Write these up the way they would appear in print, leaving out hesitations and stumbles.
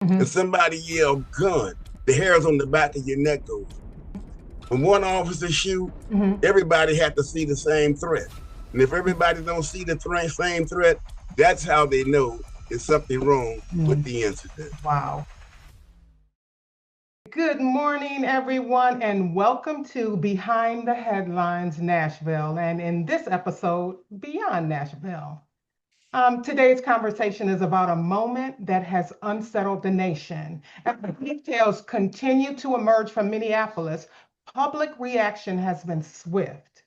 If Mhm. somebody yell gun, the hairs on the back of your neck goes. When one officer shoot, Mhm. everybody had to see the same threat. And if everybody don't see the same threat, that's how they know there's something wrong with Mhm. the incident. Wow. Good morning, everyone, and welcome to Behind the Headlines Nashville, and in this episode, Beyond Nashville. Today's conversation is about a moment that has unsettled the nation. As the details continue to emerge from Minneapolis, public reaction has been swift.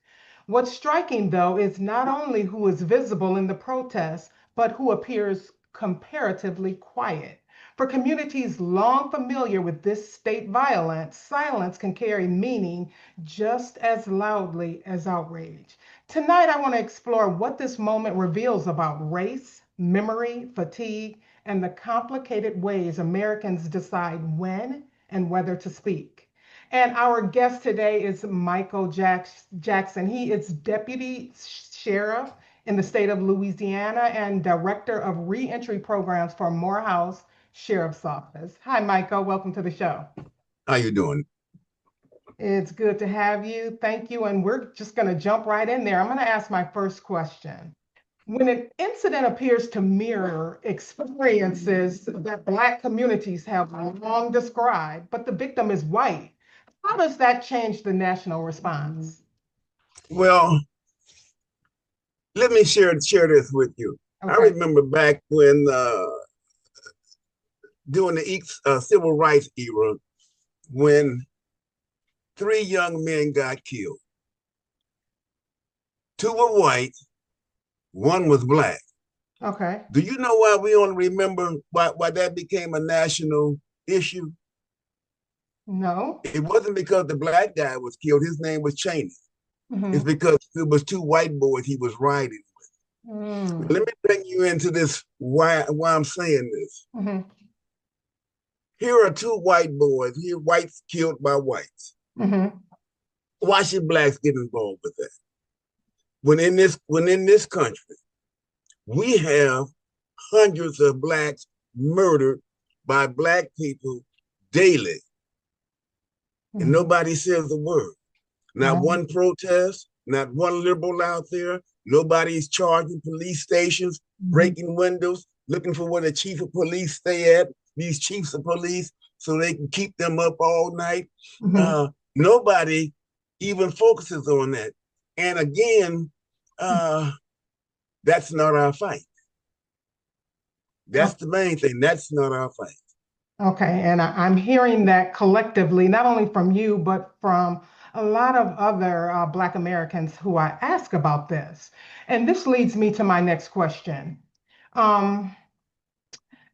What's striking, though, is not only who is visible in the protests, but who appears comparatively quiet. For communities long familiar with this state violence, silence can carry meaning just as loudly as outrage. Tonight, I want to explore what this moment reveals about race, memory, fatigue, and the complicated ways Americans decide when and whether to speak. And our guest today is Michael Jackson. He is Deputy Sheriff in the state of Louisiana and Director of Reentry Programs for Morehouse Sheriff's Office. Hi, Michael. Welcome to the show. How you doing? It's good to have you. Thank you. And we're just going to jump right in there. I'm going to ask my first question. When an incident appears to mirror experiences that Black communities have long described, but the victim is white, how does that change the national response? Well, let me share this with you. I Okay. remember back when during the civil rights era, when three young men got killed. Two were white, one was black. Okay. Do you know why we only remember why that became a national issue? No. It wasn't because the black guy was killed. His name was Cheney. It's Mm-hmm. because it was two white boys he was riding. Mm. Let me bring you into this why I'm saying this. Mm-hmm. Here are two white boys. Here, whites killed by whites. Mm-hmm. Why should blacks get involved with that? When in this country, we have hundreds of blacks murdered by black people daily, and Mm-hmm. nobody says a word. Not No. one protest, not one liberal out there. Nobody's charging police stations, Mm-hmm. breaking windows, looking for where the chief of police stay at, these chiefs of police, so they can keep them up all night. Mm-hmm. Nobody even focuses on that. And again, uh, that's not our fight. That's the main thing. That's not our fight. Okay, and I'm hearing that collectively, not only from you, but from a lot of other Black Americans who I ask about this. And this leads me to my next question. Um,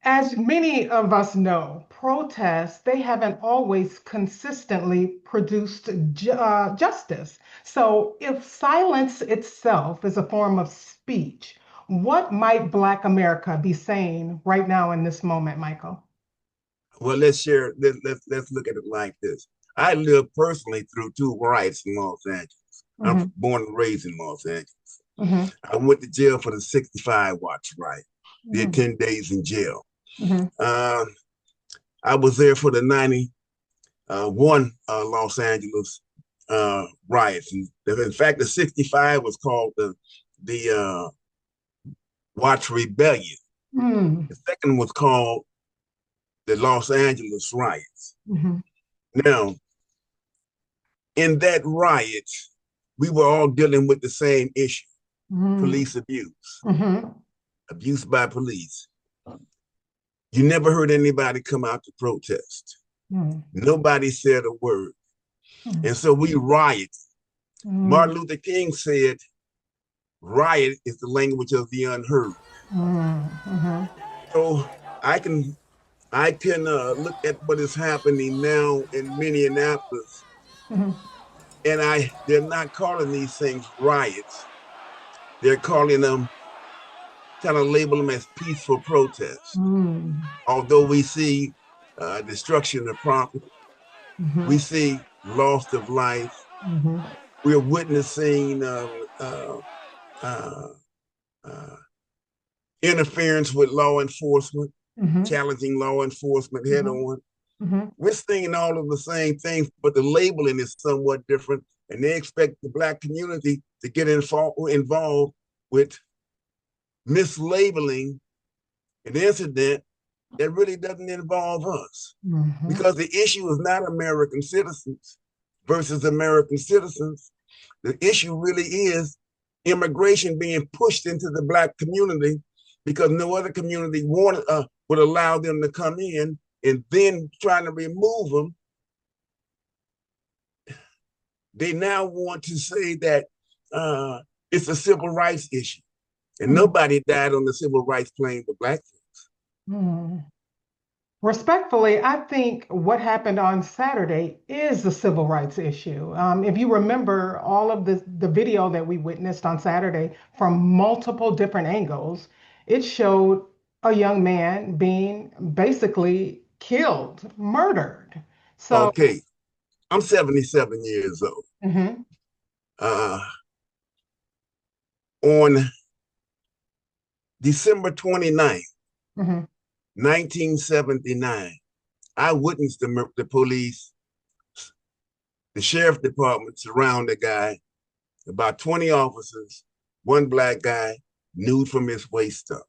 as many of us know, protests, they haven't always consistently produced justice. So if silence itself is a form of speech, what might Black America be saying right now in this moment, Michael? Well, let's share. Let's look at it like this. I lived personally through two riots in Los Angeles. I'm Hmm. born and raised in Los Angeles. Hmm. I went to jail for the 65 watch riot. Did Hmm. 10 days in jail. Hmm. Uh, I was there for the 91 Los Angeles riots. And in fact, the 65 was called the Watch Rebellion. Hmm. The second was called the Los Angeles riots. Hmm. Now, in that riot, we were all dealing with the same issue: Hmm. police abuse, Hmm. abuse by police. You never heard anybody come out to protest. Hmm. Nobody said a word. Hmm. And so we riot. Hmm. Martin Luther King said, riot is the language of the unheard. Hmm. So I can I can look at what is happening now in Minneapolis, Hmm. and they're not calling these things riots. They're calling them, kind of label them as peaceful protests. Hmm. Although we see destruction of property, Hmm. we see loss of life. Hmm. We're witnessing uh, uh, interference with law enforcement. Mm-hmm. challenging law enforcement head Mm-hmm. on. Mm-hmm. We're seeing all of the same things, but the labeling is somewhat different. And they expect the Black community to get involved with mislabeling an incident that really doesn't involve us. Mm-hmm. Because the issue is not American citizens versus American citizens. The issue really is immigration being pushed into the Black community because no other community would allow them to come in, and then trying to remove them. They now want to say that it's a civil rights issue. And nobody died on the civil rights claim for Black folks. Mm-hmm. Respectfully, I think what happened on Saturday is the civil rights issue. If you remember all of the video that we witnessed on Saturday from multiple different angles, it showed a young man being basically killed, murdered. So, Okay, I'm 77 years old. mhm, Uh, on December 29th, mhm, 1979, I witnessed the police, the sheriff department surround the guy, about 20 officers, one Black guy, nude from his waist up.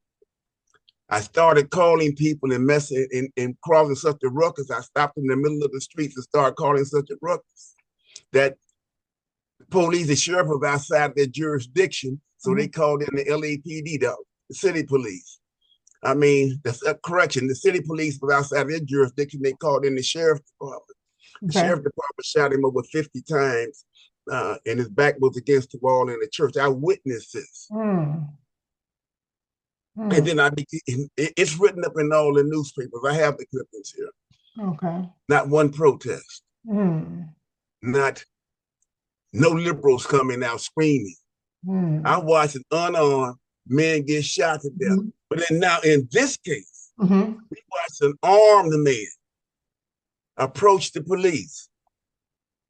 I started calling people and messing and causing such a ruckus. I stopped in the middle of the streets and started calling such a ruckus that the police, the sheriff was outside their jurisdiction, so they mhm. called in the LAPD, the city police. I mean, that's a correction. The city police was outside their jurisdiction. They called in the sheriff department. The Okay. sheriff department shot him over 50 times, and his back was against the wall in the church. I witnessed this. Mm, And mm, then it's written up in all the newspapers. I have the clippings here. okay. Not one protest, Mm, not no liberals coming out screaming. I mm, watched an unarmed man get shot to death. mhm, But then now in this case, mhm. we watched an armed man approach the police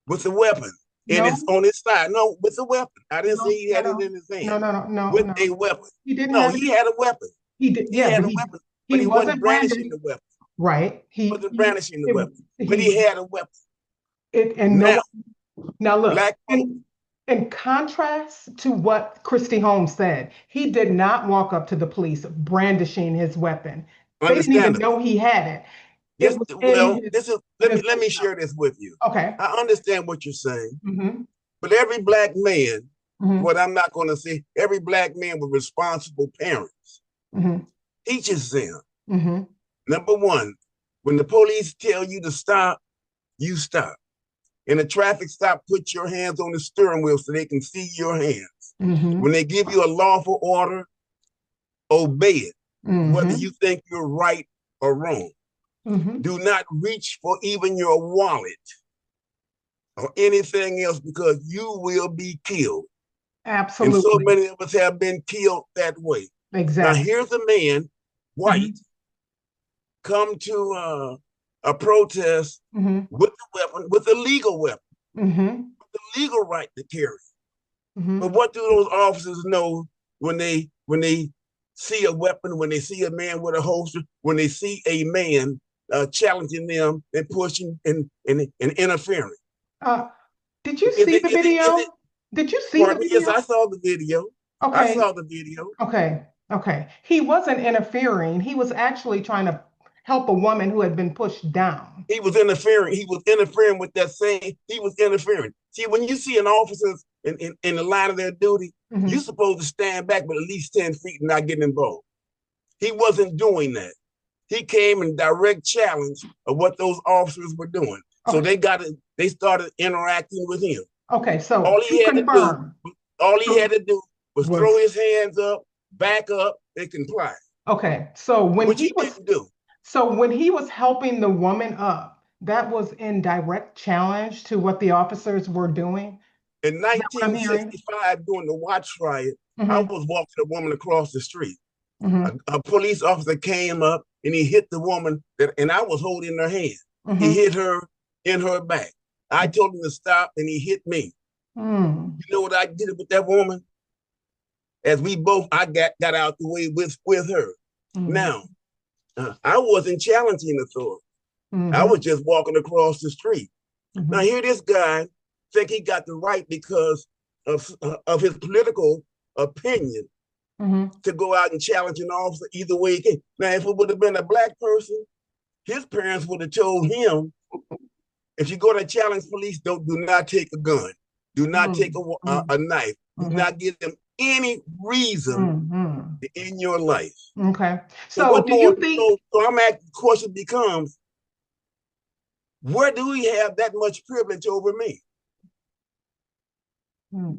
with a weapon and No, it's on his side. No, with a weapon. I didn't say no, he no, had it no, in his hand. no, no, no, no, With no. a weapon. He didn't No, have it. he had a weapon. He did, He yeah, had but a he weapon, but he he wasn't wasn't brandishing branding, the weapon. right? He wasn't brandishing the weapon, but He he had a weapon. and no Now, one. Now look, Black folks, in contrast to what Christy Holmes said, he did not walk up to the police brandishing his weapon. They didn't even understandable. know he had it. It Yes, was in well, this is in his let me waistbelt. share this with you. Okay. I understand what you're saying, Mm-hmm. but every Black man, Mm-hmm. what I'm not going to say, every Black man with responsible parents Mm-hmm. teaches them. Mm-hmm. Number one, when the police tell you to stop, you stop. In a traffic stop, put your hands on the steering wheel so they can see your hands. Mm-hmm. When they give you a lawful order, obey it, whether Mm-hmm. you think you're right or wrong. Mm-hmm. Do not reach for even your wallet or anything else because you will be killed. And so Absolutely. many of us have been killed that way. Now, Exactly. here's a man, white, Mm-hmm. come to a protest Mm-hmm. with a weapon, with a legal weapon, Mm-hmm. the legal right to carry. Mm-hmm. But what do those officers know when they see a weapon, when they see a man with a holster, when they see a man challenging them and pushing and interfering? Uh, did you Is see it, the is it, is it, video? Did you see the pardon me? Yes, video? I saw the video. I Okay. saw the video. Okay, okay. He wasn't interfering. He was actually trying to help a woman who had been pushed down. He was interfering. He was interfering with that same. He was interfering. See, when you see an officer in the line of their duty, you're Hmm. supposed to stand back with at least 10 feet and not get involved. He wasn't doing that. He came in direct challenge of what those officers were doing. So Okay, they started interacting with him. okay. So All to he had to do, confirm, all he so had to do was throw was his hands up, back up, and comply, okay. So which he didn't do. when he was helping the woman up, that was in direct challenge to what the officers were doing. In Is that what I'm hearing? 1965, during the Watts riot, I Mm-hmm. was walking a woman across the street. Mm-hmm. A police officer came up and he hit the woman and I was holding her hand. He Mm-hmm. hit her in her back. I told him to stop and he hit me. Mm-hmm. You know what I did with that woman? As we both, I got out the way with her. Mm-hmm. Now, I wasn't challenging authority. I Mm-hmm. was just walking across the street. Now Mm-hmm. here this guy think he got the right because of his political opinion Mm-hmm. to go out and challenge an officer either way he came. Now, if it would have been a black person, his parents would have told him, if you go to challenge police, do not take a gun. Do not take Mm-hmm. a knife. Do Mm-hmm. not give them any reason Mm-hmm. to end your life. Okay. So So what do more? you think? So I'm asking the question becomes, where do we have that much privilege over me? Hmm.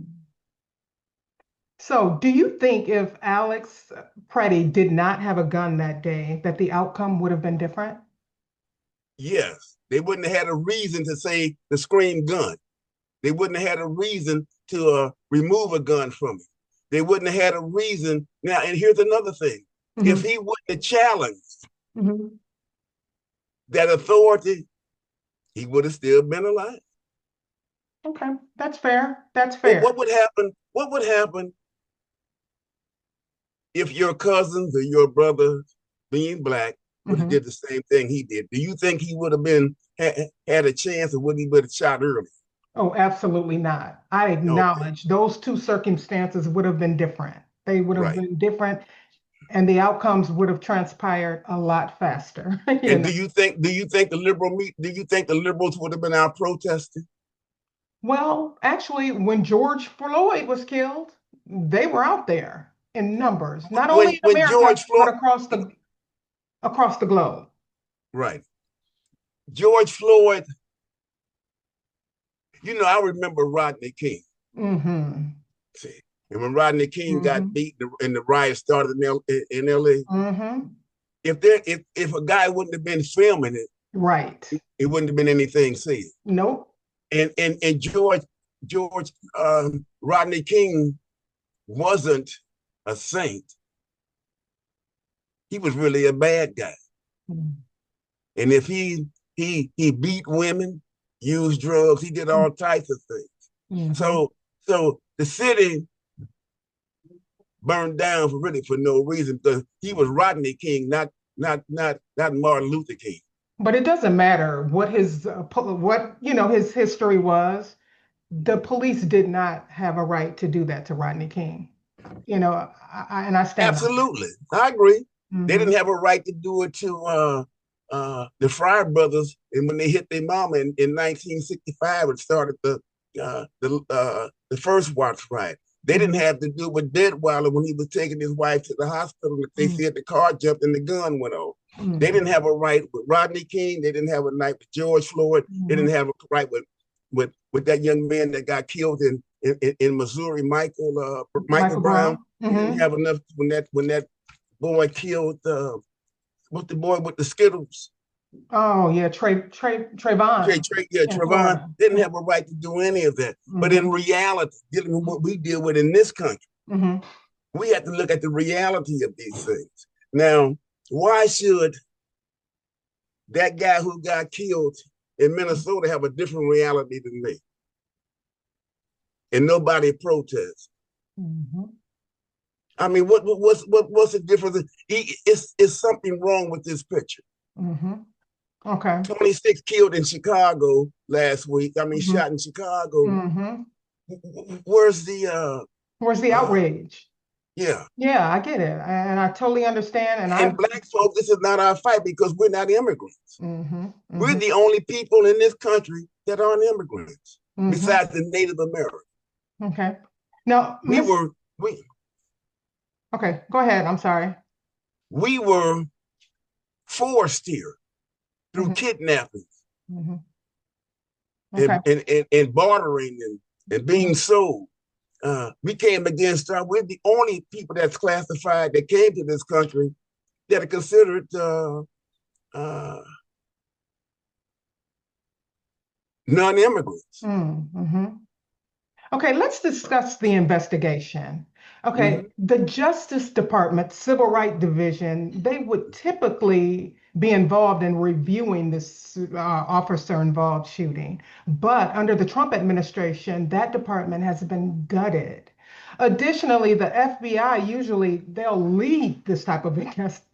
So do you think if Alex Preddy did not have a gun that day, that the outcome would have been different? Yes, they wouldn't have had a reason to say the scream gun. They wouldn't have had a reason to remove a gun from him. They wouldn't have had a reason. Now, and here's another thing. If Mm-hmm. he wouldn't have challenged Mm-hmm. that authority, he would have still been alive. Okay, that's fair. That's What fair. would happen? What would happen if your cousins or your brother, being black, would have Mm-hmm. did the same thing he did? Do you think he would have been had a chance, or would he would have shot early? Oh, absolutely not. I Okay, acknowledge those two circumstances would have been different. They would have right. been different, and the outcomes would have transpired a lot faster, you And know. do you think the liberals would have been out protesting? Well, actually, when George Floyd was killed, they were out there in numbers, not only in When America, George but Floyd, across the globe. right, George Floyd, I remember Rodney King. Mm-hmm. See, and when Rodney King got Mm-hmm. beat and the riot started in L.A., Mm-hmm. if a guy wouldn't have been filming it, Right. it wouldn't have been anything said. Nope. And George Rodney King wasn't a saint. He was really a bad guy. And if he beat women, used drugs, he did all types of things. Mm-hmm. So the city burned down for no reason because he was Rodney King, not Martin Luther King. But it doesn't matter what his history was. The police did not have a right to do that to Rodney King. And I stand by that. Absolutely, I agree. They Mm-hmm. didn't have a right to do it to the Fry brothers, and when they hit their mama in 1965, it started the first Watts riot. They didn't Mm-hmm. have to do with Deadweiler when he was taking his wife to the hospital. They said the car jumped and the gun went off. They Mm-hmm. didn't have a right with Rodney King. They didn't have a right with George Floyd. They Mm-hmm. didn't have a right with that young man that got killed in Missouri, Michael Michael Brown. Brown. They didn't Mm-hmm. have enough when that boy killed what's the boy with the Skittles? Oh yeah, Trayvon in Trayvon Florida. didn't have a right to do any of that. But in Mm-hmm. reality, dealing with what we deal with in this country, Mm-hmm. we have to look at the reality of these things. Now, why should that guy who got killed in Minnesota have a different reality than me? And nobody protests. Mm-hmm. I mean, what's the difference? It's something wrong with this picture. Mm-hmm. Okay. 26 killed in Chicago last week. I mean, Mm-hmm. shot in Chicago. Mm-hmm. Where's the Where's the outrage? yeah? Yeah, I get it, and I totally understand. And And I. black folks, this is not our fight because we're not immigrants. Mm-hmm. We're Mm-hmm. the only people in this country that aren't immigrants, Mm-hmm. besides the Native Americans. Okay. Now, We Miss. were we Okay, go ahead. I'm sorry. we were forced here through Mm-hmm. kidnapping Mm-hmm. Okay. and bartering and being Mm-hmm. sold. We came against we're the only people that's classified that came to this country that are considered uh, non-immigrants. Mm-hmm. Okay, let's discuss the investigation. Okay, Mm-hmm. the Justice Department, Civil Rights Division, they would typically be involved in reviewing this officer-involved shooting. But under the Trump administration, that department has been gutted. Additionally, the FBI usually they'll lead this type of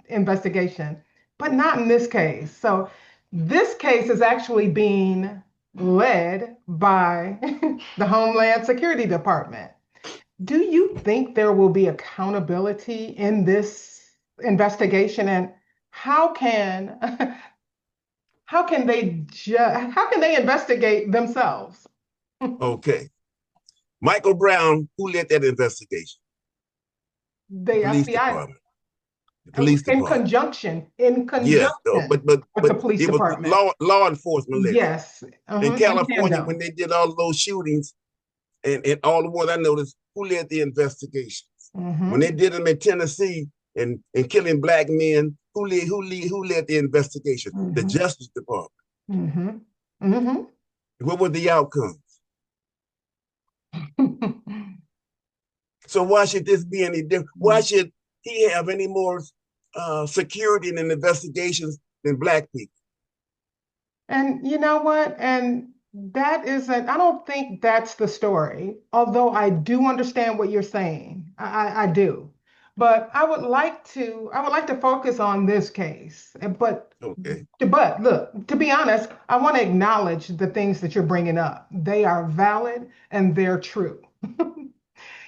investigation. but not in this case. So this case is actually being led by the Homeland Security Department. Do you think there will be accountability in this investigation, and how can how can they investigate themselves? Okay. Michael Brown, who led that investigation? The The police FBI, department. The police department. in Yes, conjunction with the but police it was department. law enforcement led it. Yes, In in California, when tandem. they did all of those shootings and all the ones I noticed, who led the investigations? When Hmm. they did them in Tennessee and killing black men, who led the investigation? The Hmm. Justice Department. Hmm. Hmm. What were the outcomes? So why should this be any different? Why should he have any more security in investigations than black people? And you know what? And that isn't, I don't think that's the story, although I do understand what you're saying. I do. But I would like to focus on this case. Okay, But look, to be honest, I want to acknowledge the things that you're bringing up. They are valid and they're true.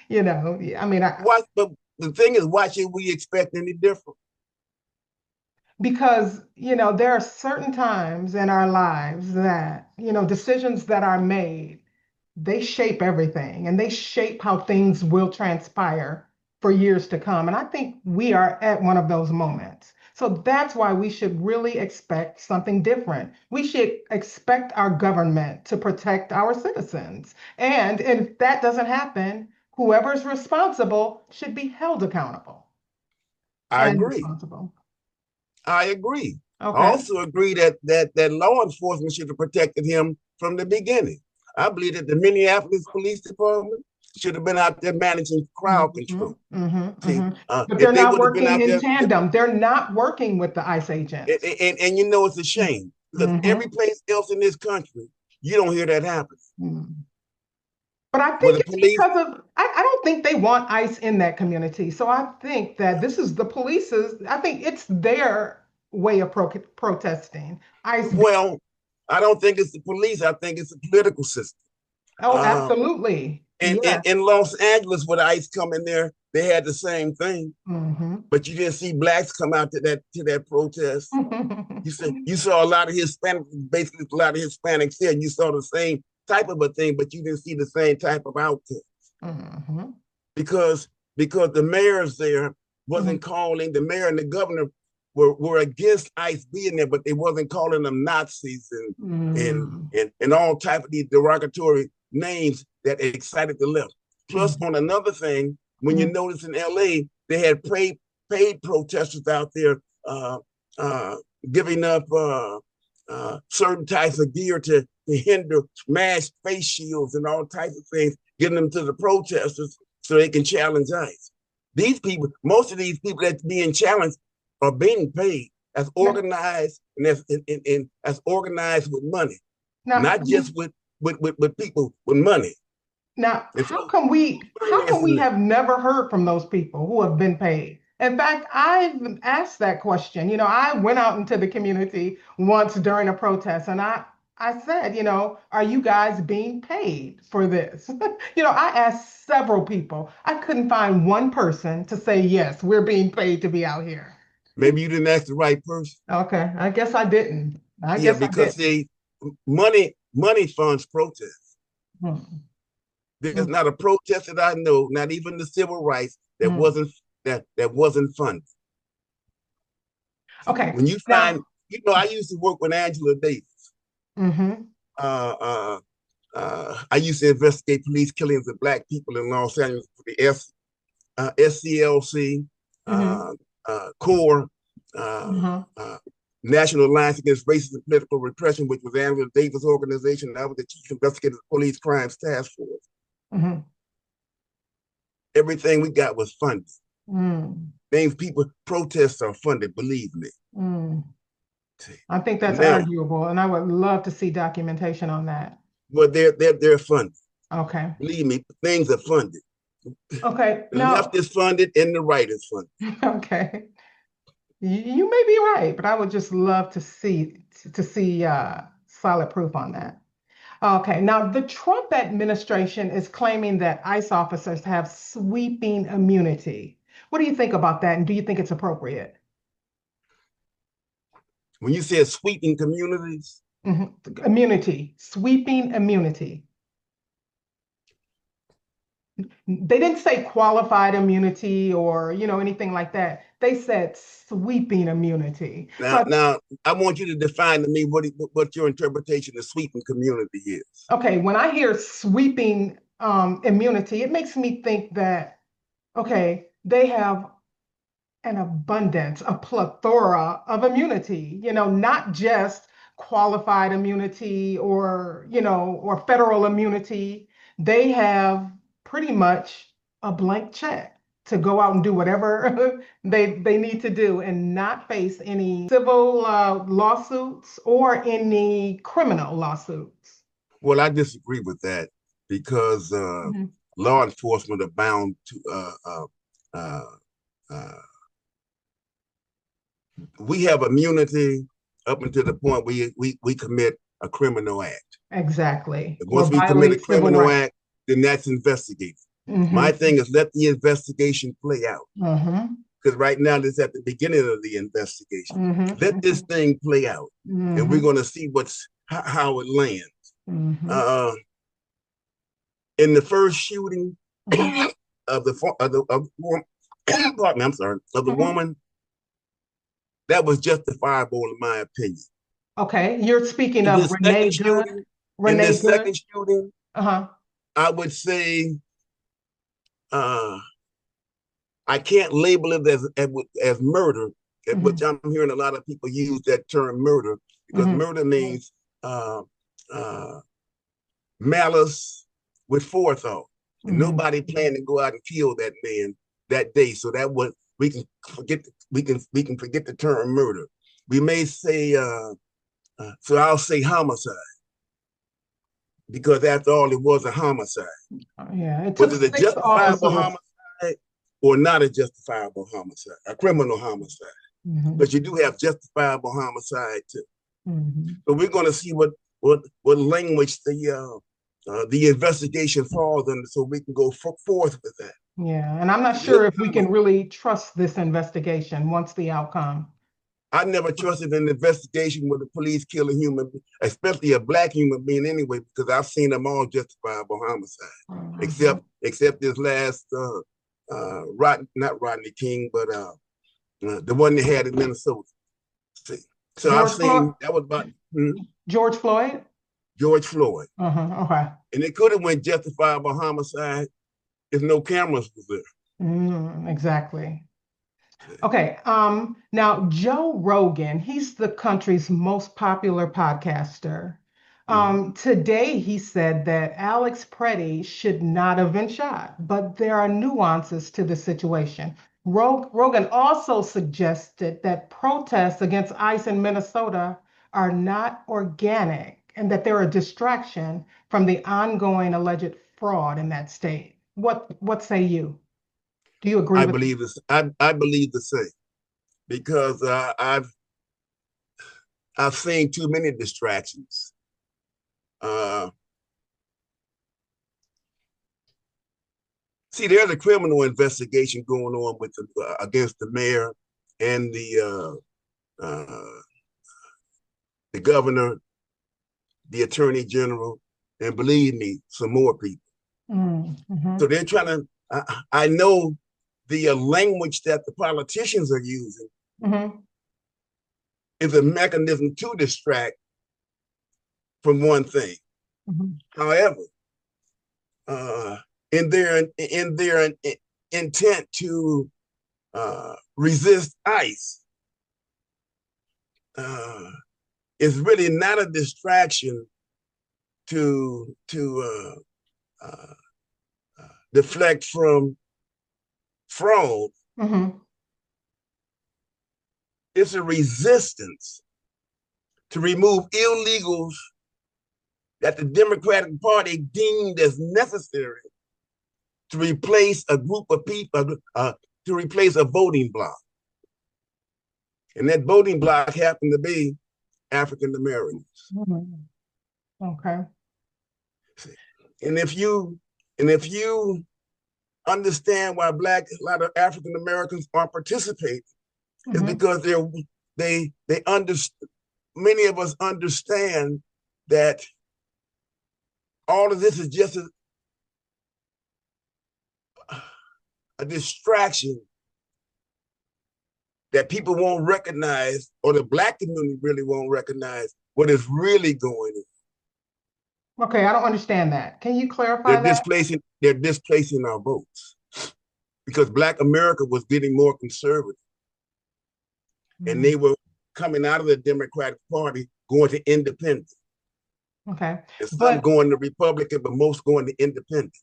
You know, I mean, why? But the thing is, why should we expect any different? because there are certain times in our lives that decisions that are made, they shape everything and they shape how things will transpire for years to come. And I think we are at one of those moments. So that's why we should really expect something different. We should expect our government to protect our citizens. And if that doesn't happen, whoever's responsible should be held accountable I and agree. responsible. I agree. I Okay. also agree that law enforcement should have protected him from the beginning. I believe that the Minneapolis Police Department should have been out there managing crowd Mhm, control. mhm, See, mhm. But if they're they not would have been working out in there, tandem. They're not working with the ICE agents. and you know it's a shame because every Mhm, place else in this country, you don't hear that happen. mhm. But I Where think the it's police, because of, I don't think they want ICE in that community. So I think that this is the police's, I think it's their way of protesting. ICE, well, I don't think it's the police. I think it's the political system. oh, Uh, absolutely. and Yes. in Los Angeles, with ICE come in there, they had the same thing. Hmm. But you didn't see blacks come out to that protest. You saw a lot of Hispanics, basically a lot of Hispanics there. You saw the same type of a thing, but you didn't see the same type of outcome Hmm. because the mayors there Hmm. wasn't calling the mayor and the governor were against ICE being there, but they wasn't calling them Nazis Hmm. and all type of these derogatory names that excited the left. Plus, Hmm. on another thing, when you notice in LA, they had paid protesters out there uh, uh, giving up certain types of gear to hinder mass face shields and all types of things, giving them to the protesters so they can challenge ICE. These people, most of these people that's being challenged are being paid as Now, organized and as organized with money, now, not just with people with money. Now, And so what I'm how come we asking them, have never heard from those people who have been paid? In fact, I've asked that question. I went out into the community once during a protest and I said, are you guys being paid for this? I asked several people. I couldn't find one person to say, yes, we're being paid to be out here. maybe you didn't ask the right person. Okay, I guess I didn't. I Yeah, guess I because didn't. they money funds protest. Hmm. There's not a protest that I know, not even the civil rights, that Hmm. wasn't funded. Okay, When you now, find, I used to work with Angela Davis. hmm. Uh, uh, I used to investigate police killings of black people in Los Angeles for the SCLC, Hmm. CORE, uh, Hmm. uh, National Alliance Against Racist and Political Repression, which was Angela Davis' organization. I was the chief investigator of the Police Crimes Task Force. Hmm. Everything we got was funded. Mm, Things people protests are funded, believe me. mm. I think And that's now, arguable, and I would love to see documentation on that. well, they're funded. Okay. Believe me, things are funded. Okay. The left Now, is funded and the right is funded. okay. You may be right, but I would just love to see solid proof on that. Okay, now the Trump administration is claiming that ICE officers have sweeping immunity. What do you think about that, and do you think it's appropriate? When you said sweeping communities, Immunity, sweeping immunity. They didn't say qualified immunity or, anything like that. They said sweeping immunity. So, now I want you to define to me what your interpretation of sweeping community is. okay, when I hear sweeping immunity, it makes me think that, okay, they have an abundance, a plethora of immunity, not just qualified immunity or federal immunity. They have pretty much a blank check to go out and do whatever they need to do and not face any civil lawsuits or any criminal lawsuits. Well, I disagree with that because Mhm. law enforcement are bound to uh, uh, we have immunity up until the point we commit a criminal act. Exactly. And Or once we commit a violate civil criminal rights. act, then that's investigated. My Hmm. thing is let the investigation play out. Hmm. Because right now this is at the beginning of the investigation. Let this Hmm. thing play out, and we're Hmm. going to see how it lands. Hmm. Uh, in the first shooting Hmm. of pardon me, I'm sorry, of the Hmm. woman, that was justifiable in my opinion. Okay, you're speaking In of this second Renee Good. shooting, in Renee this Good. second shooting, Uh-huh. I would say uh, I can't label it as murder, which Hmm. I'm hearing a lot of people use that term murder because Hmm. murder means uh, uh, malice with forethought, and Hmm. nobody planned to go out and kill that man that day. So that was we can forget we can forget the term murder. We may say so I'll say homicide because after all, it was a homicide. Yeah, it Was took it a six justifiable officers. homicide or not a justifiable homicide, a criminal homicide? Hmm. But you do have justifiable homicide too. Hmm. So we're going to see what language the investigation falls under, so we can go forth with that. Yeah, and I'm not See, this sure is if we how can really trust this investigation once the outcome. I never trusted an investigation where the police kill a human, especially a black human being, anyway, because I've seen them all justifiable homicide, Mhm. except this last not Rodney King, but the one they had in Minnesota. See, so I've George Floyd. seen that was about George Floyd. George Floyd, Uh-huh. Okay. and it could have went justifiable homicide if no cameras was there. Exactly. Okay. Now Joe Rogan, he's the country's most popular podcaster. Mm-hmm. Today he said that Alex Preddy should not have been shot, but there are nuances to the situation. Rogan also suggested that protests against ICE in Minnesota are not organic and that they're a distraction from the ongoing alleged fraud in that state. What say you? Do you agree I with? believe this. I believe the same because I've seen too many distractions. Uh, See, there's a criminal investigation going on against the mayor and the governor, the attorney general, and believe me, some more people. So Mhm. they're trying to. I know the language that the politicians are using Mhm. is a mechanism to distract from one thing. Mhm. However, uh, in their intent to resist ICE, uh, is really not a distraction to deflect from fraud. Mhm. It's a resistance to remove illegals that the Democratic Party deemed as necessary to replace a group of people, to replace a voting bloc. And that voting bloc happened to be African Americans. Mhm. Okay. And if you understand why a lot of African Americans aren't participating, it's Mhm. because they understand. Many of us understand that all of this is just a distraction that people won't recognize, or the Black community really won't recognize what is really going on. Okay, I don't understand that. Can you They're clarify that? displacing they're displacing our votes because Black America was getting more conservative, and Mm. they were coming out of the Democratic Party going to independent. Okay. And some But going to Republican, but most going to independent.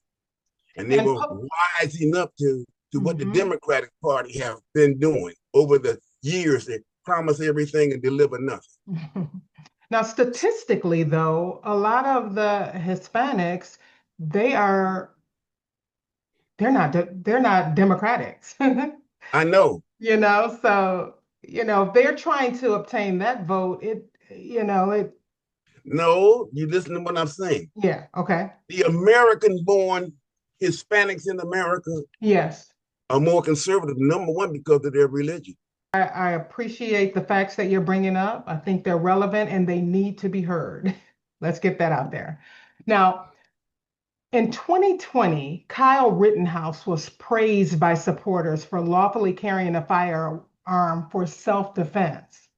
And they and were wising up to what the Mhm. Democratic Party have been doing over the years. They promise everything and deliver nothing. Now, statistically, though, a lot of the Hispanics, they are they're not Democrats. I know. So, if they're trying to obtain that vote, it No, you listen to what I'm saying. yeah, okay. The American born Hispanics in America Yes. are more conservative, number one, because of their religion. I appreciate the facts that you're bringing up. I think they're relevant and they need to be heard. Let's get that out there. Now, in 2020, Kyle Rittenhouse was praised by supporters for lawfully carrying a firearm for self-defense.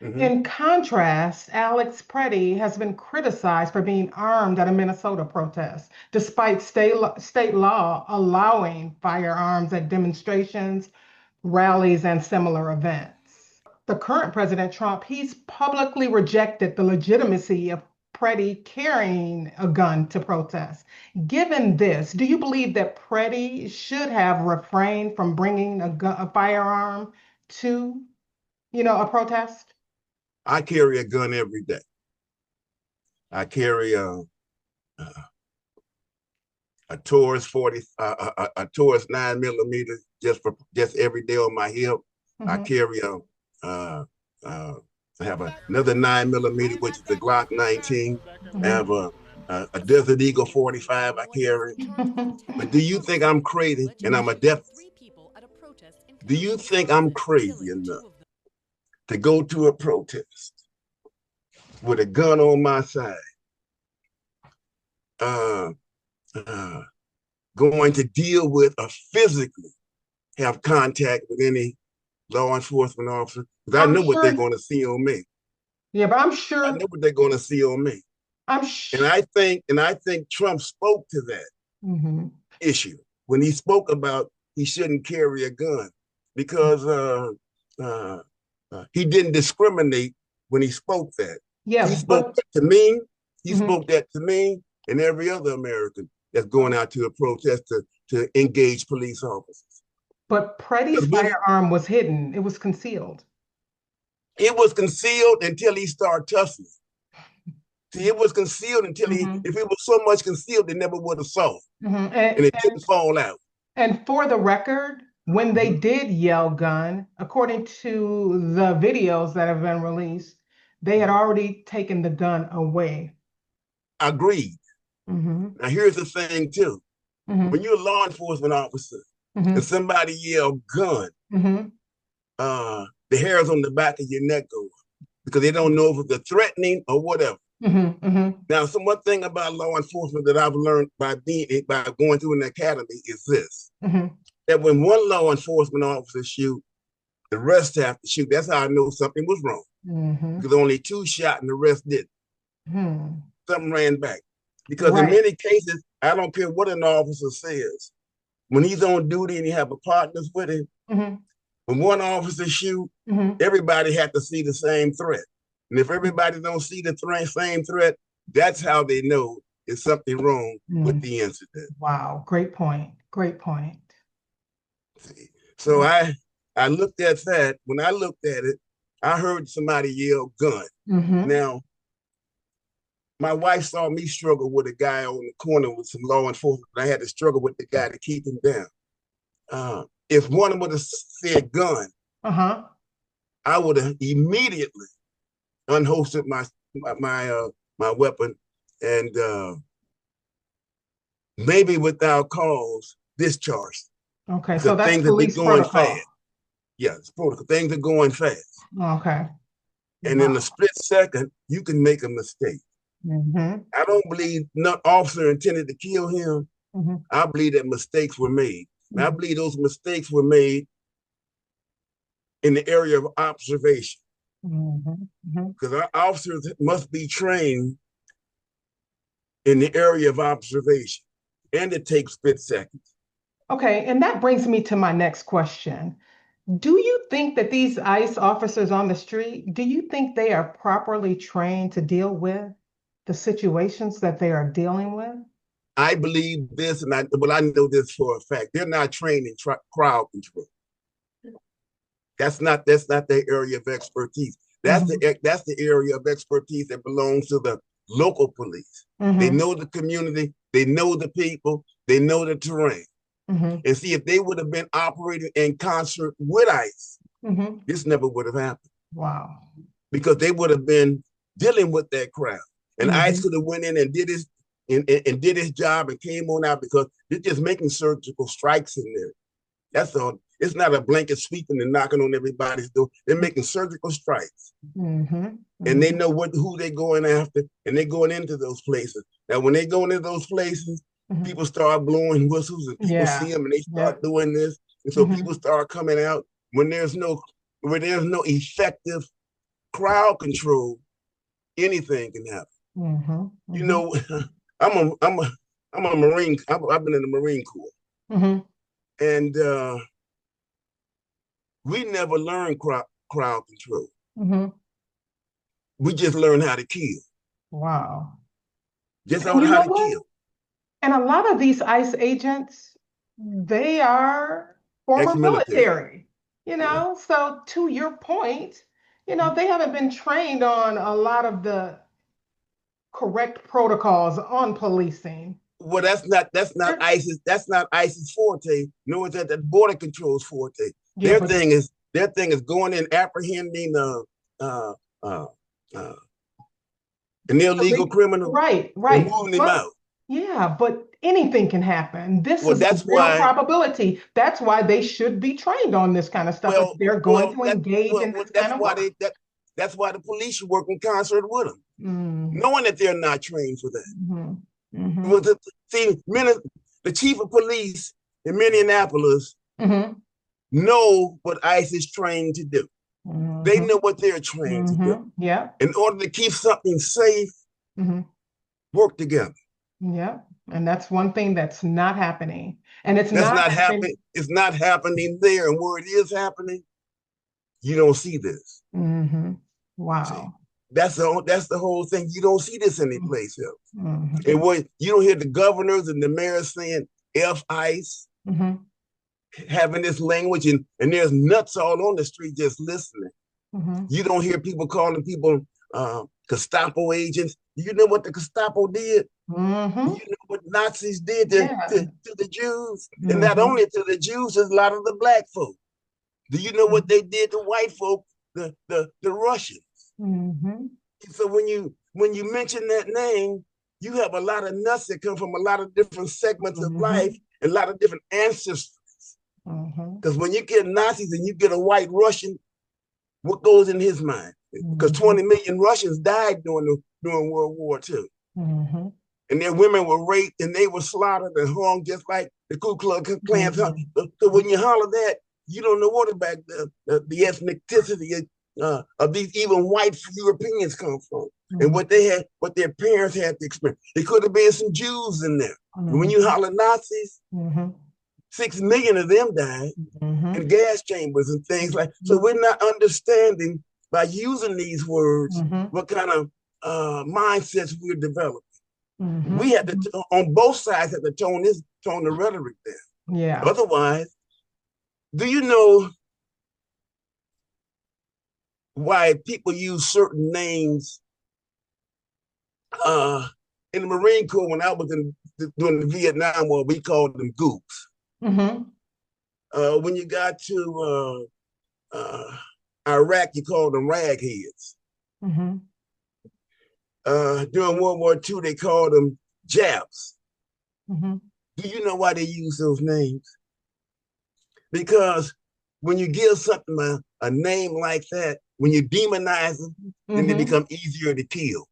Mm-hmm. In contrast, Alex Preddy has been criticized for being armed at a Minnesota protest, despite state law allowing firearms at demonstrations, rallies, and similar events. The current President Trump, he's publicly rejected the legitimacy of Preddy carrying a gun to protest. Given this, do you believe that Preddy should have refrained from bringing a firearm to, a protest? I carry a gun every day. I carry a Taurus 40, a Taurus 9 millimeter just every day on my hip. I Mhm. carry uh, uh, I have another 9 millimeter, which is the Glock 19. I have a Desert Eagle 45 I carry. But do you think I'm crazy? And I'm a deaf. Do you think I'm crazy enough to go to a protest with a gun on my side, uh, uh, going to deal with or physically have contact with any law enforcement officer? Because I I'm know what they're sure, going to see on me. yeah, but I know what they're going to see on me. I'm And sh I think Trump spoke to that Mhm. issue when he spoke about he shouldn't carry a gun because uh, he didn't discriminate when he spoke that. He Yeah, spoke that to me. He mhm. spoke that to me and every other American that's going out to a protest to engage police officers. But Preddy's Because firearm was hidden. It was concealed. it was concealed until he started tussling. See, it was concealed until Mhm. if it was so much concealed, they never would have saw it. Mhm. And it didn't fall out. And for the record, when they Mm-hmm. did yell gun, according to the videos that have been released, they had already taken the gun away. Agreed. Hmm. Now, here's the thing, too. When Hmm. you're a law enforcement officer and Hmm. somebody yell gun, Hmm. the hairs on the back of your neck go up because they don't know if it's threatening or whatever. Hmm. Hmm. Now, some one thing about law enforcement that I've learned by going through an academy is this: Hmm. that when one law enforcement officer shoot, the rest have to shoot. That's how I know something was wrong Hmm. because only two shot and the rest didn't. Hmm. Something ran back because in Right. many cases, I don't care what an officer says. When he's on duty and he have a partners with him, Hmm. when one officer shoot, Hmm. everybody had to see the same threat. And if everybody don't see the same threat, that's how they know it's something wrong with Hmm. the incident. Wow. Great point. Great point. See? So I looked at that. When I looked at it, I heard somebody yell gun. Hmm. Now, my wife saw me struggle with a guy on the corner with some law enforcement. I had to struggle with the guy to keep him down. If one would have said gun, Uh-huh. I would have immediately unholstered my weapon and maybe without cause discharged Okay, so because that's things would be police going fast. protocol. Yeah, it's protocol. Things are going fast. Okay. And in a Wow. split second, you can make a mistake. Mm-hmm. I don't believe no officer intended to kill him. Mm-hmm. I believe that mistakes were made. And I Mm-hmm. believe those mistakes were made in the area of observation Mm-hmm. because our officers must be trained in the area of observation, and it takes split seconds. Okay, and that brings me to my next question. Do you think that these ICE officers on the street, do you think they are properly trained to deal with the situations that they are dealing with? I believe this, and I know this for a fact. They're not trained in crowd control. That's not their area of expertise. Mm-hmm. That's the area of expertise that belongs to the local police. They Mm-hmm. know the community, they know the people, they know the terrain. Mm-hmm. And see, if they would have been operating in concert with ICE, Mm-hmm. this never would have happened Wow. because they would have been dealing with that crowd. And ICE Mm-hmm. could have went in and did his job and came on out because they're just making surgical strikes in there. That's all. It's not a blanket sweeping and knocking on everybody's door. They're making surgical strikes, Mm-hmm. and they Mm-hmm. know who they're going after, and they're going into those places. Now, when they go into those places, Mm-hmm. people start blowing whistles, and people Yeah. see them, and they Yep. start doing this, and so Mm-hmm. people start coming out when there's no effective crowd control. Anything can happen. Mm-hmm. You Mm-hmm. know, I'm a Marine. I've been in the Marine Corps, Mm-hmm. and we never learned crowd control. Mm-hmm. We just learned how to kill. Wow. Just And you how know to what? kill. And a lot of these ICE agents, they are former Ex-military. military, Yeah. So to your point, they haven't been trained on a lot of the correct protocols on policing. Well, that's not They're- ISIS forte. No, it's at the border control's forte. yeah, Their but thing is their thing is going in apprehending uh, uh, uh, an illegal criminal right, and right. moving him But out. yeah, but anything can happen. This Well, is a that's real why. probability. That's why they should be trained on this kind of stuff if Well, they're going well, to engage in this kind that's of why work. that's why the police should work in concert with them, Mm, knowing that they're not trained for that. mhm, mhm, Well, see, the chief of police in Minneapolis mhm, know what ICE is trained to do. They mhm, know what they're trained to do. mhm. Yeah. In order to keep something safe, Mhm. work together. Yeah. And that's one thing that's not happening. And it's That's not not happening. happening. It's not happening there. And where it is happening, you don't see this. See, Wow. that's the whole thing. You don't see this anyplace else. Mhm, And what you don't hear the governors and the mayors saying F ICE, mhm, having this language, and there's nuts all on the street just listening. mhm, You don't hear people calling people Gestapo agents. Do you know what the Gestapo did? Do mhm. you know what Nazis did to, Yeah. to, to the Jews? And not Mhm, only to the Jews, there's a lot of the black folk. Do you know what they did to white folk? The Russians. mhm, So when you mention that name, you have a lot of nuts that come from a lot of different segments of life mhm, and a lot of different ancestors. mhm, Because when you get Nazis and you get a white Russian, what goes in his mind? Because mhm, 20 million Russians died during World War II. mhm, And their women were raped and they were slaughtered and hung just like the Ku Klux Klan. mhm, So when you holler that, you don't know what about the ethnicity of these even white Europeans come from, and mhm, what their parents had to experience. It could have been some Jews in there. And when you mhm, holler Nazis, mhm, 6 million of them died mhm, in gas chambers and things like. So mhm, we're not understanding by using these words mhm, what kind of mindsets we're developing. We mhm. had to on both sides had to tone the rhetoric down. Yeah. Otherwise, do you know why people use certain names uh, in the Marine Corps? When I was during the Vietnam War, we called them goops. Mhm, When you got to Iraq, you call them ragheads. Mm-hmm. During World War II, they called them Japs. Mm-hmm. Do you know why they use those names? Because when you give something a name like that, when you demonize them, then they Mm-hmm. become easier to kill.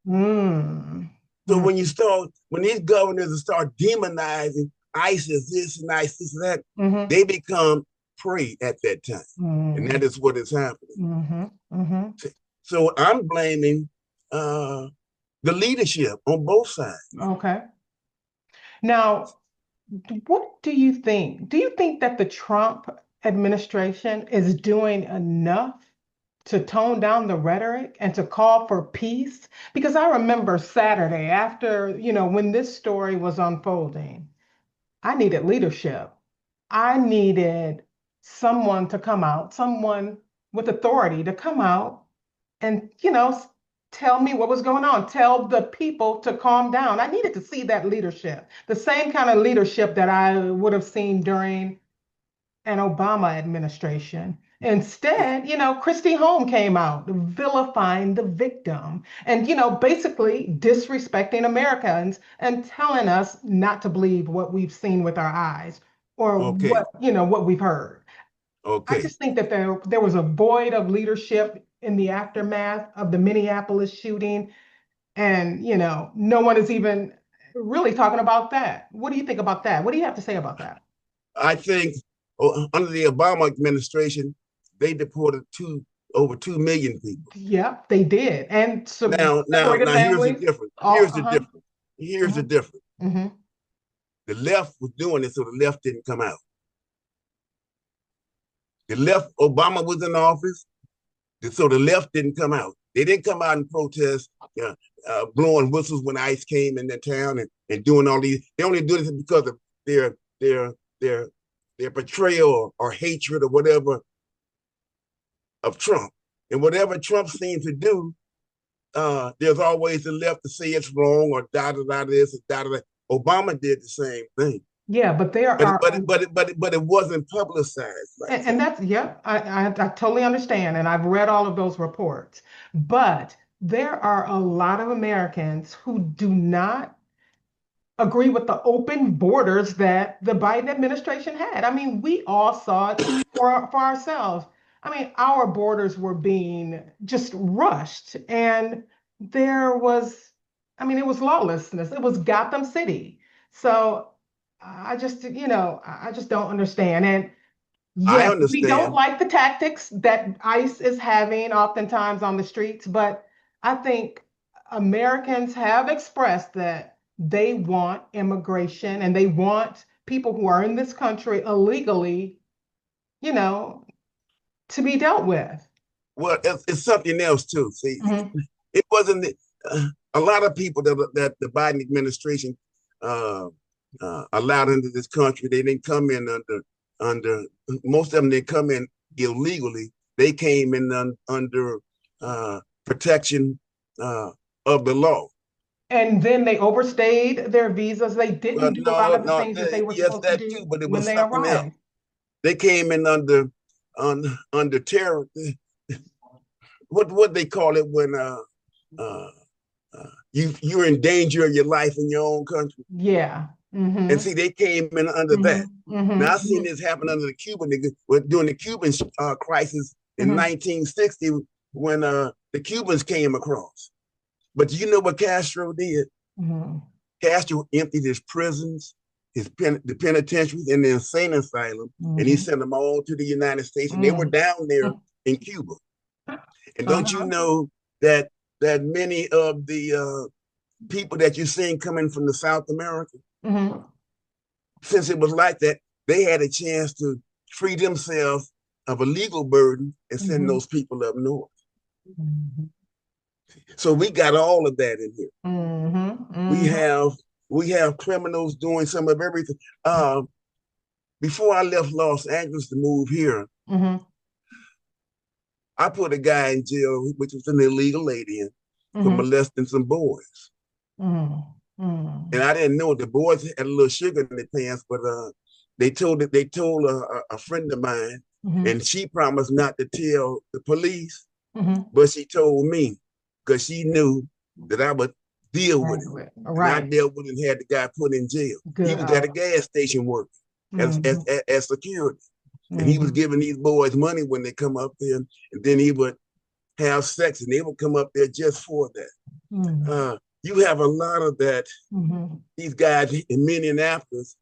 So Mm-hmm. when these governors start demonizing ISIS, this and ISIS that, Mm-hmm. they become prey at that time. And Mm-hmm. that is what is happening. Mm-hmm. Mm-hmm. So I'm blaming uh, the leadership on both sides. Okay. Now, what do you think? Do you think that the Trump administration is doing enough to tone down the rhetoric and to call for peace? Because I remember Saturday after, when this story was unfolding, I needed leadership. I needed someone to come out, someone with authority to come out and, tell me what was going on, tell the people to calm down. I needed to see that leadership, the same kind of leadership that I would have seen during an Obama administration. Instead, Christy Home came out vilifying the victim and, basically disrespecting Americans and telling us not to believe what we've seen with our eyes or Okay, what we've heard. I okay. just think that there was a void of leadership in the aftermath of the Minneapolis shooting, and no one is even really talking about that. What do you think about that? What do you have to say about that? I think under the Obama administration, they deported over 2 million people. Yep, they did, and separated Now, here's the families. difference. All, uh-huh. Here's the Hmm. difference. Hmm. The left was doing it, so the left didn't come out. The left, Obama was in office, so the left didn't come out. They didn't come out and protest, blowing whistles when ICE came in the town and doing all these. They only do this because of their their their their betrayal or hatred or whatever of Trump. And whatever Trump seems to do, there's always the left to say it's wrong or da da da this or da da. Obama did the same thing, Yeah, but there but are, it wasn't publicized like and that. that's, yeah, I totally understand, and I've read all of those reports. But there are a lot of Americans who do not agree with the open borders that the Biden administration had. I mean, we all saw it for ourselves. I mean, our borders were being just rushed, and there was, I mean, it was lawlessness. It was Gotham City. So I just don't understand. And I yes, we don't understand. like the tactics that ICE is having oftentimes on the streets, but I think Americans have expressed that they want immigration and they want people who are in this country illegally, you know, to be dealt with. Well, it's something else too. See, Mhm. it wasn't a lot of people that the Biden administration uh, allowed into this country. They didn't come in under most of them didn't come in illegally. They came in under protection of the law. And then they overstayed their visas. They Well, didn't do a lot no, of the no, things that they were yes, supposed to that too, do but it when was they something else. arrived. They came in under terror. What they call it when uh, you're in danger of your life in your own country. Yeah. And Mm-hmm. see, they came in under that. Mm-hmm. Mm-hmm. Now I've seen this happen under the Cuban during the Cuban crisis in Mm-hmm. 1960 when the Cubans came across. But do you know what Castro did? Mm-hmm. Castro emptied his prisons, the penitentiaries, and the insane asylum, and he Mm-hmm. sent them all to the United States, and they were Mm-hmm. down there in Cuba. And don't you Uh-huh. know that many of the people that you're seeing coming from the South America, Mm-hmm. since it was like that, they had a chance to free themselves of a legal burden and send Mm-hmm. those people up north. Mm-hmm. So we got all of that in here. Mm-hmm. We Mm-hmm. have we have criminals doing some of everything. Before I left Los Angeles to move here, Mm-hmm. I put a guy in jail, which was an illegal alien, for Mm-hmm. molesting some boys. And Mm-hmm. I didn't know the boys had a little sugar in their pants, but they told a friend of mine Mm-hmm. And she promised not to tell the police, Mm-hmm. but she told me because she knew that I would deal with it. Handle it. And I Right. dealt with it and had the guy put in jail. He Good. was at a gas station working Mm-hmm. as security. And he was Mm-hmm. giving these boys money when they come up there. And then he would have sex and they would come up there just for that. Mm-hmm. You have a lot of that, Mm-hmm. these guys in Minneapolis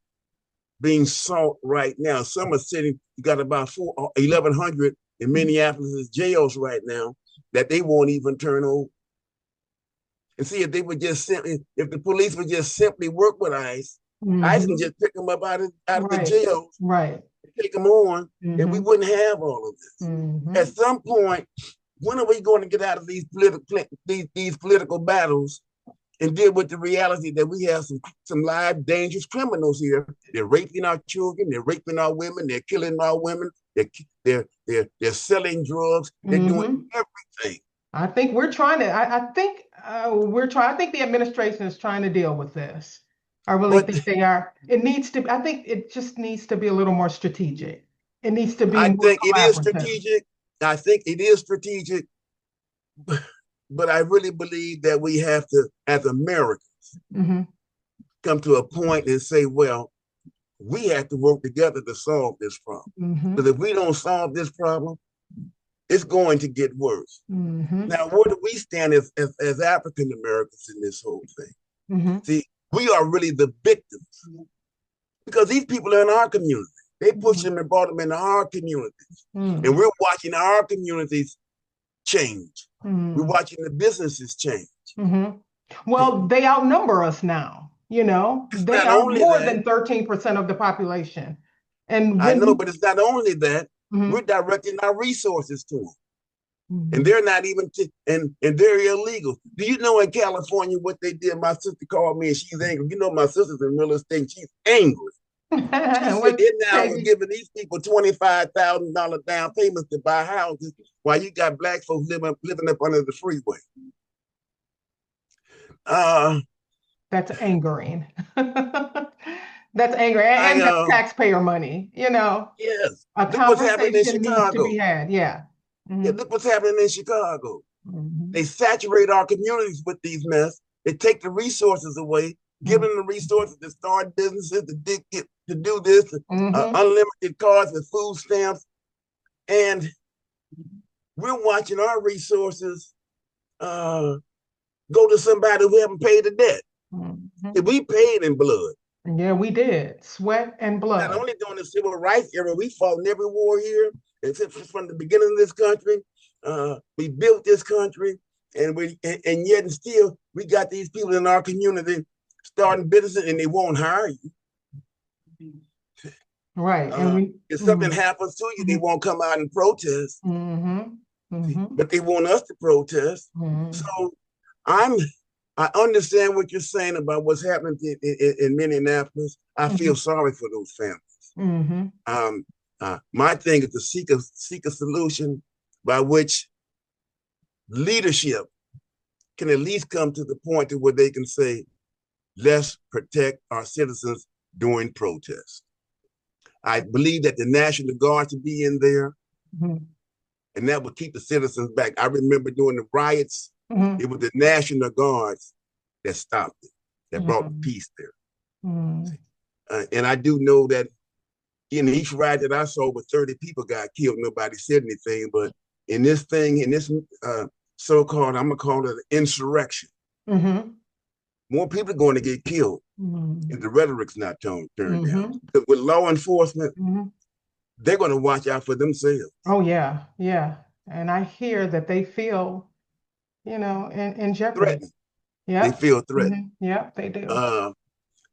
being sought right now. Some are sitting, you got about 1,100 in Minneapolis jails right now that they won't even turn over. And see, if they would just simply, if the police would just simply work with ICE, ICE can Mm-hmm. just pick them up out of the Right. jails, Right. take them on, and we Mm-hmm. wouldn't have all of this. At Mm-hmm. some point, when are we going to get out of these political battles and deal with the reality that we have some live, dangerous criminals here? They're raping our children, they're raping our women, they're killing our women, they're selling drugs, they're doing Mm-hmm. everything. I think we're trying to, I think we're trying, I think the administration is trying to deal with this. I really But think they are. It needs to, I think it just needs to be a little more strategic. It needs to be I more think it is collaborative. strategic. I think it is strategic, but I really believe that we have to, as Americans, Mm-hmm. come to a point and say, well, we have to work together to solve this problem. Mm-hmm. Because if we don't solve this problem, it's going to get worse. Mm-hmm. Now, where do we stand as African Americans in this whole thing? Mm-hmm. See, we are really the victims because these people are in our community. They pushed them and brought them into our communities. Mm-hmm. And we're watching our communities change. We're Mm-hmm. watching the businesses change. Mm-hmm. Well, they outnumber us now. It's They not are only more that, than 13% of the population. And I when know, we, but it's not only that, we're Mhm. directing our resources to them. And Mhm. they're not even, and they're illegal. Do you know in California what they did? My sister called me and she's angry. You know, my sister's in real estate. She's angry. She said What, they now are Peggy? giving these people $25,000 down payments to buy houses while you got black folks living up under the freeway. Uh, That's angering. That's angering. I And that's taxpayer money. Yes. A Look what's happening in conversation needs to be Chicago. had. Yeah. Yeah, Hmm. look what's happening in Chicago. Hmm. They saturate our communities with these mess. They take the resources away, give them the resources to start businesses, to do this, Hmm. unlimited cards with food stamps. And we're watching our resources uh, go to somebody who haven't paid the debt. Hmm. We paid in blood. Yeah, we did. Sweat and Not blood. only during the civil rights era, we fought in every war here. Except from the beginning of this country. We built this country, and yet and still we got these people in our community starting businesses, and they won't hire you. Right. And we, If something mhm, happens to you, they mhm, won't come out and protest, mhm, mhm, but they want us to protest. mhm, So I'm I understand what you're saying about what's happening in Minneapolis. I feel mhm, sorry for those families. mhm, Um, my thing is to seek a solution by which leadership can at least come to the point to where they can say, let's protect our citizens during protests. I believe that the National Guard should be in there, mhm, and that would keep the citizens back. I remember during the riots, mhm, it was the National Guards that stopped it, that brought mhm, peace there. mhm. And I do know that in each riot that I saw, with 30 people got killed, nobody said anything. But in this thing, in this so-called, I'm gonna call it an insurrection, Mhm. more people are going to get killed if Mhm. the rhetoric's not turned down. Mhm. Because with law enforcement, Mhm. they're going to watch out for themselves. Oh yeah, yeah. And I hear that they feel, in jeopardy. Threatened. They Yep. feel threatened. Yep, they do. Uh,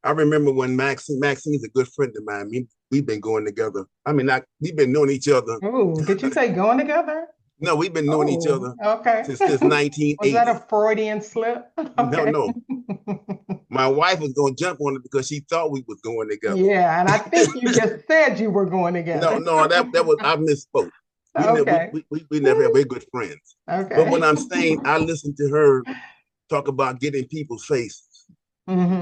I remember when Maxine's a good friend of mine. We've been going together. I mean, we've been knowing each other. Oh, did you say going together? No, we've been knowing each Oh, other okay. since Was that a 1980. Freudian slip? No, Okay. no. My wife was going to jump on it because she thought we was going together. Yeah, and I think you just said you were going No, together. no, that was I misspoke. Okay. We never had. We're good friends. But when Okay. I'm saying I listened to her talk about getting people's faces, Hmm.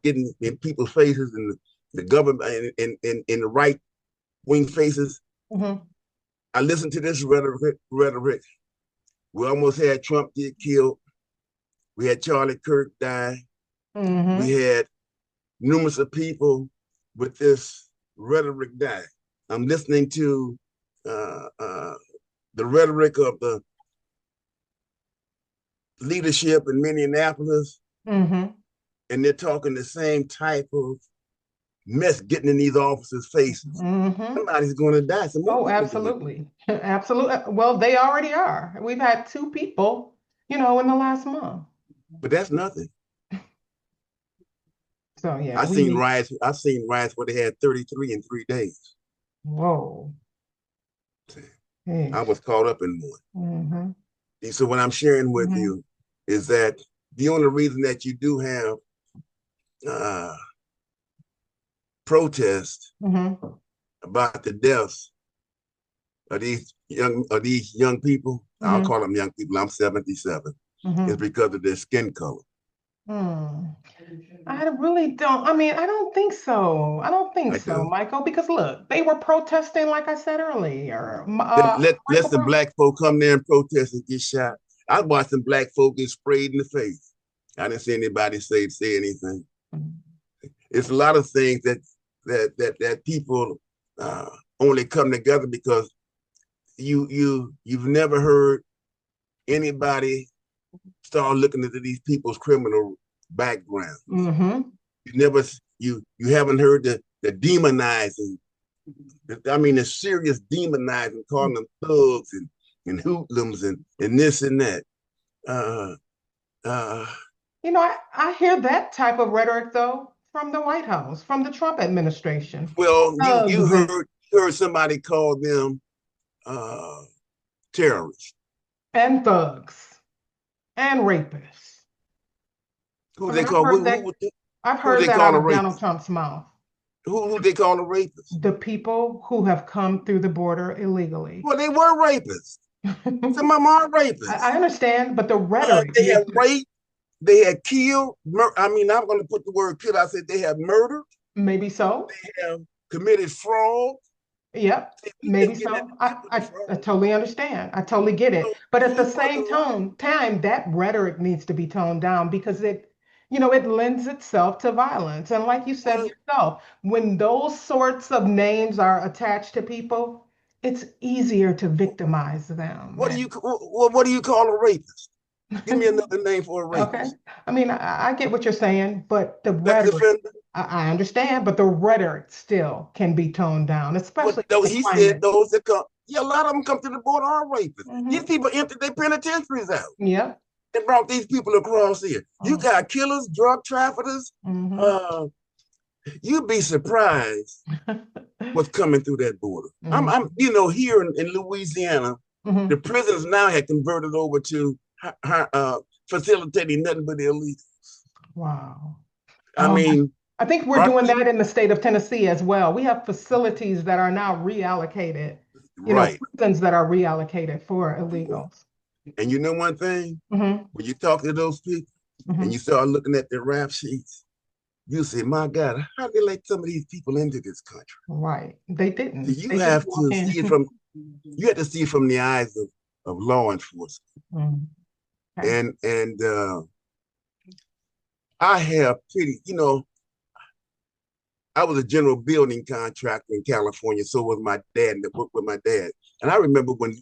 getting in people's faces and the government and the right wing faces, Hmm. I listened to this rhetoric. We almost had Trump get killed. We had Charlie Kirk die. We Mm-hmm. had numerous of people with this rhetoric die. I'm listening to uh, uh, the rhetoric of the leadership in Minneapolis, Mm-hmm. and they're talking the same type of mess getting in these officers' faces. Mm-hmm. Somebody's going to die. Some more Oh, people going to die. absolutely. Absolutely. Well, they already are. We've had two people, in the last month. But that's nothing. So yeah, I we seen need, riots. I seen riots where they had 33 in 3 days. whoa. I Yes. was caught up in one. Mm-hmm. And so what I'm sharing with Mm-hmm. you is that the only reason that you do have uh, protests Mm-hmm. about the deaths of these young people, I'll Mm-hmm. call them young people. I'm 77. Is Mm-hmm. because of their skin color. Hmm. I really don't. I mean, I don't think so. I don't think I so, do. Michael, because look, they were protesting, like I said earlier. Let Michael some Brown. black folk come there and protest and get shot. I watched some black folk get sprayed in the face. I didn't see anybody say anything. It's a lot of things that people uh, only come together because you've never heard anybody start looking into these people's criminal background. Mm-hmm. You never you haven't heard the demonizing. I mean, the serious demonizing, calling them thugs and hoodlums and this and that. Uh, uh, I hear that type of rhetoric though from the White House, from the Trump administration. well, you Thugs heard somebody call them uh, terrorists. and thugs and rapists. Who I mean, they I've call heard that. I've who heard they that call out a of Donald rapist? Trump's mouth. Who they call a rapist? The people who have come through the border illegally. Well, they were rapists. Some of them are I rapists. understand, but the rhetoric They have needs to raped. They had killed. I mean, I'm going to put the word kill. I said they have murdered. maybe so. They have committed fraud. Yep, We've maybe been getting at so. the I, people of I, fraud. I totally understand. I totally get it. So But at the you work same along. time, that rhetoric needs to be toned down because it lends itself to violence. And like you said Well, yourself, when those sorts of names are attached to people, it's easier to victimize them. what do you call a rapist? Give me And another name for a okay. rapist. I mean, I get what you're saying, but the Sex rhetoric, offender. I understand, but the rhetoric still can be toned down, What especially though in the he said climate. those that come. Yeah, a lot of them come to the border are rapists. These Hmm. people emptied their penitentiaries out Yep. and brought these people across here. You got killers, drug traffickers. Mm-hmm. Uh, you'd be surprised what's coming through that border. I'm Hmm. here in Louisiana, the Hmm. prisons now have converted over to facilitating nothing but illegals. Wow. I mean, I think we're our doing people, that in the state of Tennessee as well. We have facilities that are now reallocated, right. prisons that are reallocated for illegals. And you know one thing, Hmm. when you talk to those people and Hmm. you start looking at their rap sheets, you say, my God, how did they let some of these people into this country? Right. They So didn't. you They just have walk to see it in. from you have to see it from the eyes of law enforcement. Mhm. Okay. And I have pretty, I was a general building contractor in California. So was my dad, and that worked with my dad. And I remember when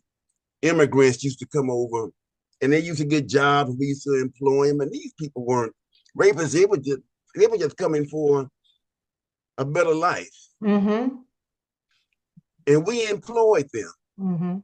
immigrants used to come over, and they used to get jobs. We used to employ them, and these people weren't rapists. They were just coming for a better life, Mm-hmm. and we employed them. Mm-hmm.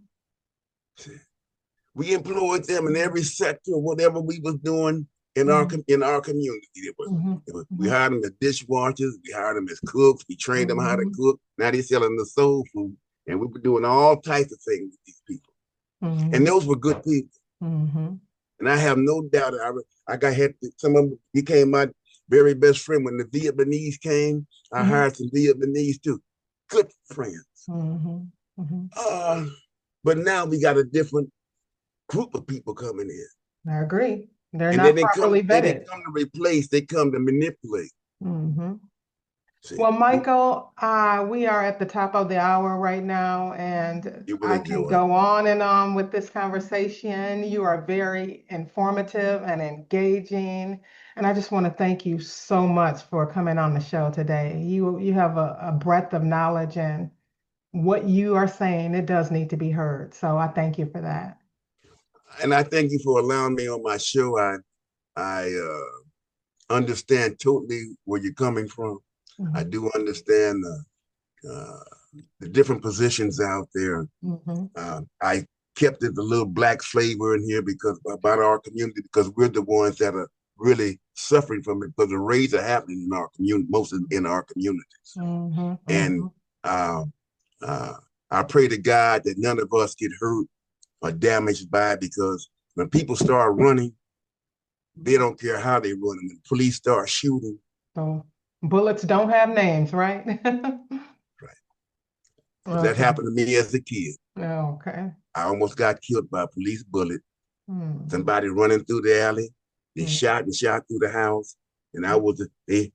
We employed them in every sector, whatever we was doing in our Mm-hmm. in our community. We Mm-hmm. hired them as dishwashers, we hired them as cooks, we trained them how to Mm-hmm. cook. Now they're selling the soul food, and we were doing all types of things with these people. And Mm-hmm. those were good people. Mm-hmm. And I have no doubt I got had some of them became my very best friend when the Vietnamese came. I Mm-hmm. hired some Vietnamese too, good friends. Mm-hmm. Mm-hmm. Uh, but now we got a different group of people coming in. I agree. They're And they not didn't come, properly they didn't vetted. come to replace, they come to manipulate. Mm-hmm. See, Well, Michael, we are at the top of the hour right now, and you will I can enjoy. go on and on with this conversation. You are very informative and engaging, and I just want to thank you so much for coming on the show today. You have a breadth of knowledge, and what you are saying, it does need to be heard. So I thank you for that. And I thank you for allowing me on my show. I understand totally where you're coming from. I Mhm, do understand the different positions out there. mhm. I kept it a little black flavor in here because about our community because we're the ones that are really suffering from it because the raids are happening in our community, most in our communities. Mhm, And mhm. uh, uh, I pray to God that none of us get hurt or damaged by it because when people start running, they don't care how they run. When the police start shooting, So bullets don't have names, right? right? Because that Okay. happened to me as a kid. Okay. I almost got killed by a police bullet. Hmm. Somebody running through the alley. They Hmm. shot and shot through the house. And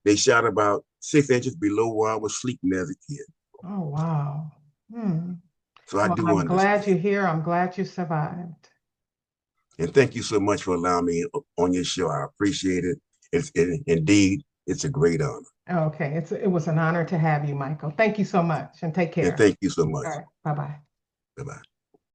they shot about 6 inches below where I was sleeping as a kid. Oh, wow. Hmm. So I Well, do I'm glad understand. you're here. I'm glad you survived. And thank you so much for allowing me on your show. I appreciate it. Indeed, it's a great honor. Okay. It was an honor to have you, Michael. Thank you so much and take And care. thank you so much. All right. Bye-bye. Bye bye.